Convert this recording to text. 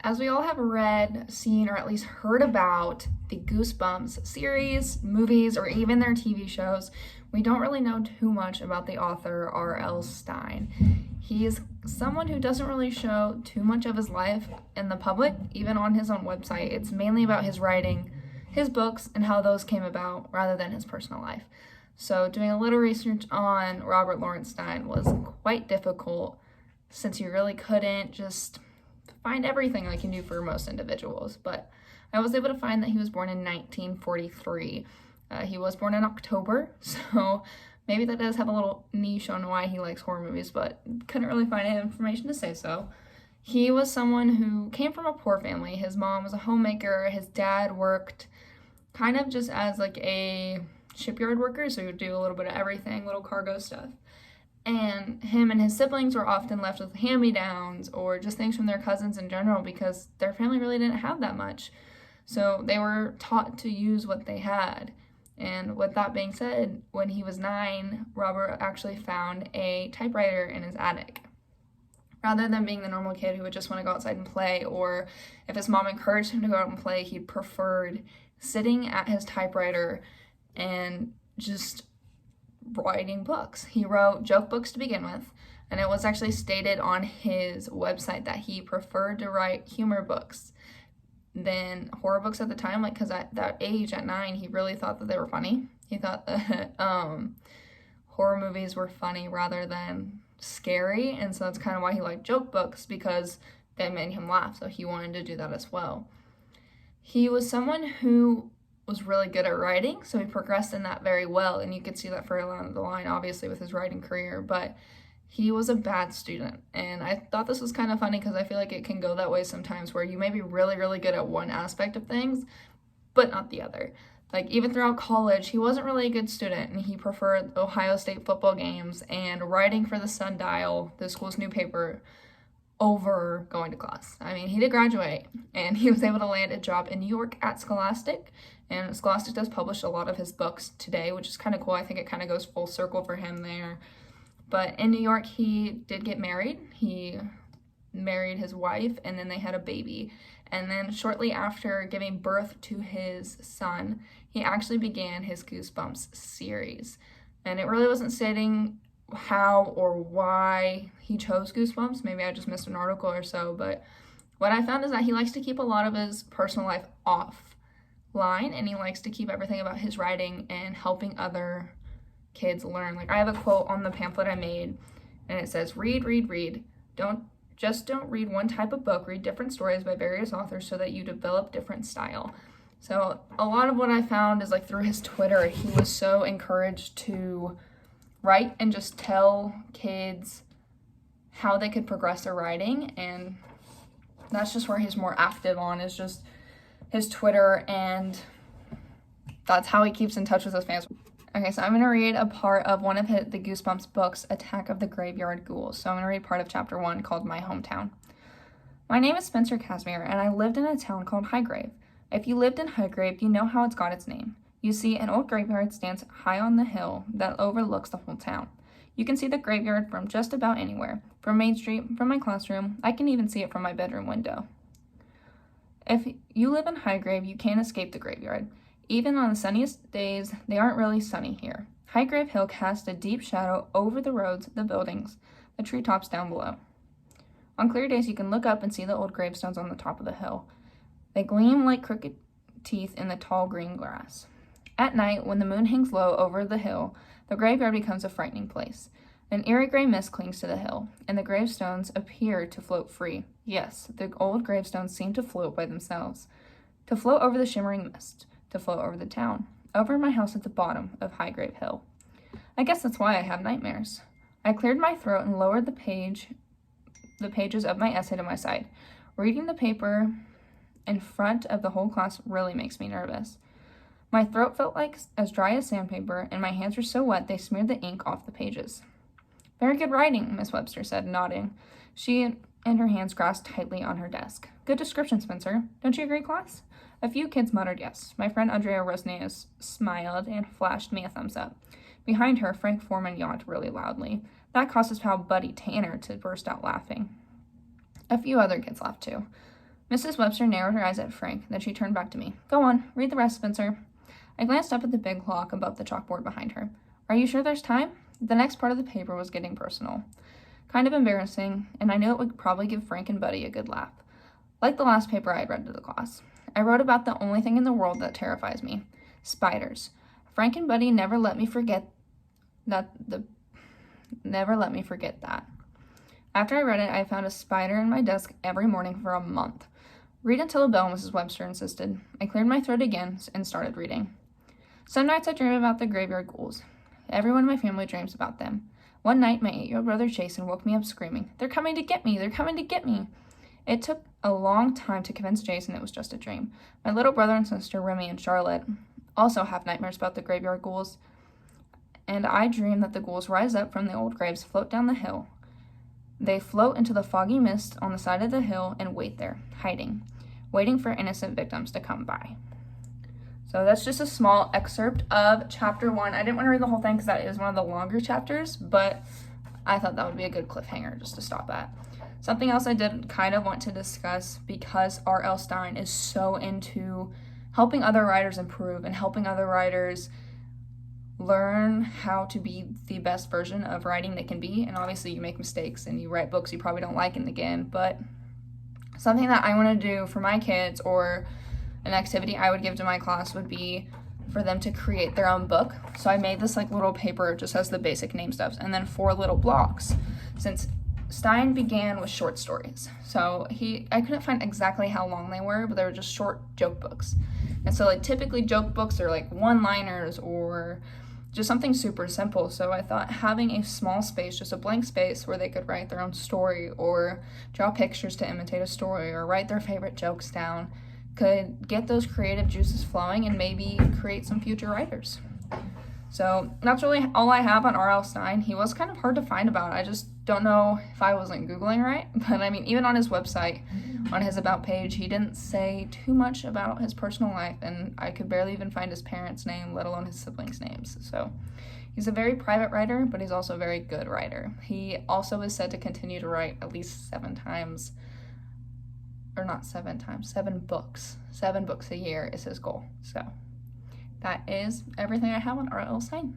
As we all have read, seen, or at least heard about the Goosebumps series, movies, or even their TV shows, we don't really know too much about the author R.L. Stine. He is someone who doesn't really show too much of his life in the public, even on his own website. It's mainly about his writing, his books, and how those came about rather than his personal life. So doing a little research on Robert Lawrence Stine was quite difficult since you really couldn't just find everything like you do for most individuals, but I was able to find that he was born in 1943. He was born in October, so maybe that does have a little niche on why he likes horror movies, but couldn't really find any information to say so. He was someone who came from a poor family. His mom was a homemaker. His dad worked kind of just as like a shipyard worker, so he would do a little bit of everything, little cargo stuff. And him and his siblings were often left with hand-me-downs or just things from their cousins in general because their family really didn't have that much. So they were taught to use what they had. And with that being said, when he was 9, Robert actually found a typewriter in his attic. Rather than being the normal kid who would just want to go outside and play, or if his mom encouraged him to go out and play, he preferred sitting at his typewriter and just writing books. He wrote joke books to begin with, and it was actually stated on his website that he preferred to write humor books than horror books at the time, like because at that age, at 9, he really thought that they were funny. He thought that horror movies were funny rather than scary, and so that's kind of why he liked joke books, because they made him laugh, so he wanted to do that as well. He was someone who was really good at writing, so he progressed in that very well, and you could see that further along the line, obviously, with his writing career, but he was a bad student, and I thought this was kind of funny because I feel like it can go that way sometimes where you may be really, really good at one aspect of things, but not the other. Like, even throughout college, he wasn't really a good student, and he preferred Ohio State football games and writing for the Sundial, the school's newspaper, over going to class. I mean, he did graduate, and he was able to land a job in New York at Scholastic, and Scholastic does publish a lot of his books today, which is kind of cool. I think it kind of goes full circle for him there. But in New York, he did get married. He married his wife, and then they had a baby. And then shortly after giving birth to his son, he actually began his Goosebumps series. And it really wasn't stating how or why he chose Goosebumps. Maybe I just missed an article or so, but what I found is that he likes to keep a lot of his personal life offline, and he likes to keep everything about his writing and helping other kids learn. Like, I have a quote on the pamphlet I made, and it says, "Read, read, read. Don't read one type of book. Read different stories by various authors so that you develop different style." So a lot of what I found is, like, through his Twitter, he was so encouraged to write and just tell kids how they could progress their writing, and that's just where he's more active on, is just his Twitter, and that's how he keeps in touch with his fans. Okay, so I'm going to read a part of one of the Goosebumps books, Attack of the Graveyard Ghouls. So I'm going to read part of chapter 1 called My Hometown. My name is Spencer Casimir, and I lived in a town called Highgrave. If you lived in Highgrave, you know how it's got its name. You see, an old graveyard stands high on the hill that overlooks the whole town. You can see the graveyard from just about anywhere. From Main Street, from my classroom, I can even see it from my bedroom window. If you live in Highgrave, you can't escape the graveyard. Even on the sunniest days, they aren't really sunny here. Highgrave Hill casts a deep shadow over the roads, the buildings, the treetops down below. On clear days, you can look up and see the old gravestones on the top of the hill. They gleam like crooked teeth in the tall green grass. At night, when the moon hangs low over the hill, the graveyard becomes a frightening place. An eerie gray mist clings to the hill, and the gravestones appear to float free. Yes, the old gravestones seem to float by themselves, to float over the shimmering mist, to float over the town, over my house at the bottom of Highgrave Hill. I guess that's why I have nightmares. I cleared my throat and lowered the pages of my essay to my side. Reading the paper in front of the whole class really makes me nervous. My throat felt like as dry as sandpaper, and my hands were so wet they smeared the ink off the pages. Very good writing, Miss Webster said, nodding. She and her hands grasped tightly on her desk. Good description, Spencer. Don't you agree, class? A few kids muttered yes. My friend Andrea Rosneus smiled and flashed me a thumbs up. Behind her, Frank Foreman yawned really loudly. That caused his pal Buddy Tanner to burst out laughing. A few other kids laughed too. Mrs. Webster narrowed her eyes at Frank, then she turned back to me. Go on, read the rest, Spencer. I glanced up at the big clock above the chalkboard behind her. Are you sure there's time? The next part of the paper was getting personal. Kind of embarrassing, and I knew it would probably give Frank and Buddy a good laugh. Like the last paper I had read to the class. I wrote about the only thing in the world that terrifies me. Spiders. Frank and Buddy never let me forget that. After I read it, I found a spider in my desk every morning for a month. Read until the bell, Mrs. Webster insisted. I cleared my throat again and started reading. Some nights I dream about the graveyard ghouls. Everyone in my family dreams about them. One night, my 8-year-old brother Jason woke me up screaming, They're coming to get me! They're coming to get me! It took a long time to convince Jason it was just a dream. My little brother and sister, Remy and Charlotte, also have nightmares about the graveyard ghouls. And I dream that the ghouls rise up from the old graves, float down the hill. They float into the foggy mist on the side of the hill and wait there, hiding, waiting for innocent victims to come by. So that's just a small excerpt of chapter 1. I didn't want to read the whole thing because that is one of the longer chapters, but I thought that would be a good cliffhanger just to stop at. Something else I did kind of want to discuss, because R.L. Stine is so into helping other writers improve and helping other writers learn how to be the best version of writing they can be. And obviously you make mistakes and you write books you probably don't like in the end, but something that I want to do for my kids, or an activity I would give to my class, would be for them to create their own book. So I made this like little paper, just has the basic name stuff, and then 4 little blocks. Since Stine began with short stories, so I couldn't find exactly how long they were, but they were just short joke books. And so like typically joke books are like one-liners or just something super simple. So I thought having a small space, just a blank space where they could write their own story or draw pictures to imitate a story or write their favorite jokes down, could get those creative juices flowing and maybe create some future writers. So that's really all I have on R.L. Stine. He was kind of hard to find about. I just don't know if I wasn't Googling right, but I mean, even on his website, on his About page, he didn't say too much about his personal life, and I could barely even find his parents' name, let alone his siblings' names. So he's a very private writer, but he's also a very good writer. He also is said to continue to write at least 7 books. 7 books a year is his goal. So that is everything I have on R.L. Stine.